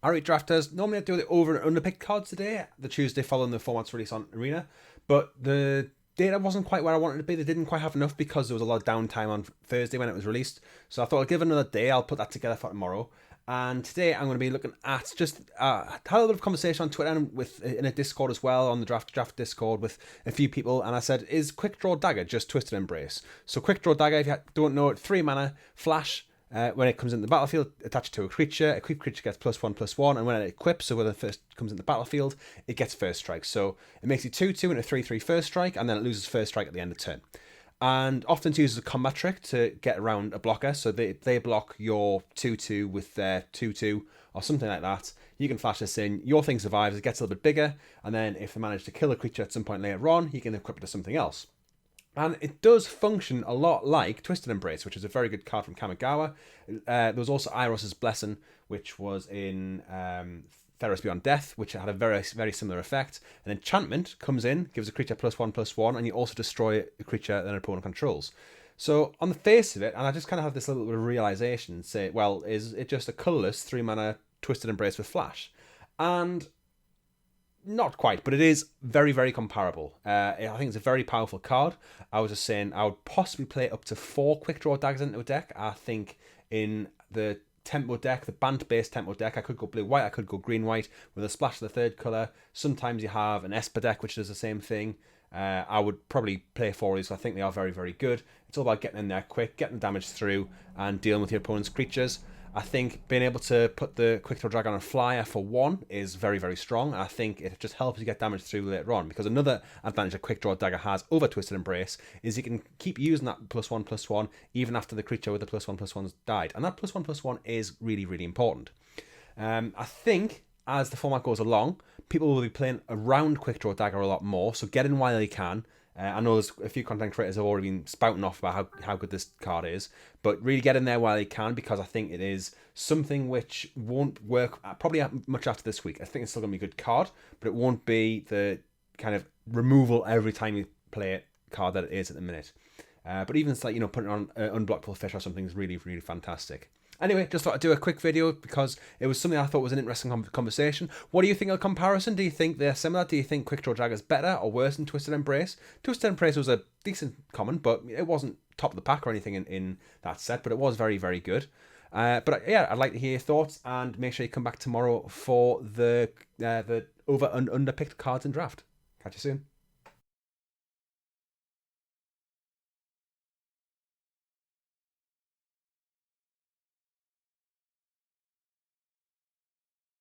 Alright, drafters, normally I do the over and under pick cards today, the Tuesday following the format's release on Arena, but the data wasn't quite where I wanted it to be. They didn't quite have enough because there was a lot of downtime on Thursday when it was released. So I thought I'd give it another day. I'll put that together for tomorrow. And today I'm going to be looking at just had a little bit of conversation on Twitter and in a Discord as well, on the draft Discord with a few people, and I said, is Quick Draw Dagger just Twisted Embrace? So Quick Draw Dagger, if you don't know it, 3 mana, flash. When it comes into the battlefield, attached to a creature creature gets +1/+1, and when it equips, so when it first comes into the battlefield, it gets first strike. So it makes it 2/2 and a 3/3 first strike, and then it loses first strike at the end of turn. And often uses a combat trick to get around a blocker, so they block your 2/2 with their 2/2 or something like that. You can flash this in, your thing survives, it gets a little bit bigger, and then if they manage to kill a creature at some point later on, you can equip it to something else. And it does function a lot like Twisted Embrace, which is a very good card from Kamigawa. There was also Iros's Blessing, which was in Theros Beyond Death, which had a very, very similar effect. An enchantment comes in, gives a creature +1/+1, and you also destroy a creature that an opponent controls. So on the face of it, and I just kind of have this little bit of realization, say, well, is it just a colourless 3 mana Twisted Embrace with flash? And not quite, but it is very, very comparable. I think it's a very powerful card. I was just saying I would possibly play up to 4 Quick Draw Daggers into a deck. I think in the tempo deck, the Bant-based tempo deck, I could go blue-white, I could go green-white with a splash of the third colour. Sometimes you have an Esper deck, which does the same thing. I would probably play 4 of these, so I think they are very, very good. It's all about getting in there quick, getting the damage through, and dealing with your opponent's creatures. I think being able to put the Quick Draw Dagger on a flyer for 1 is very, very strong. I think it just helps you get damage through later on, because another advantage that Quick Draw Dagger has over Twisted Embrace is you can keep using that +1/+1 even after the creature with the +1/+1's died. And that +1/+1 is really, really important. I think as the format goes along, people will be playing around Quick Draw Dagger a lot more, so get in while you can. I know there's a few content creators have already been spouting off about how good this card is, but really get in there while you can, because I think it is something which won't work probably much after this week. I think it's still going to be a good card, but it won't be the kind of removal every time you play it card that it is at the minute. But even it's like, putting on Unblockable Fish or something is really, really fantastic. Anyway, just thought I'd do a quick video because it was something I thought was an interesting conversation. What do you think of the comparison? Do you think they're similar? Do you think Quick Draw Dagger is better or worse than Twisted Embrace? Twisted Embrace was a decent common, but it wasn't top of the pack or anything in that set, but it was very, very good. But yeah, I'd like to hear your thoughts, and make sure you come back tomorrow for the over and under picked cards in draft. Catch you soon.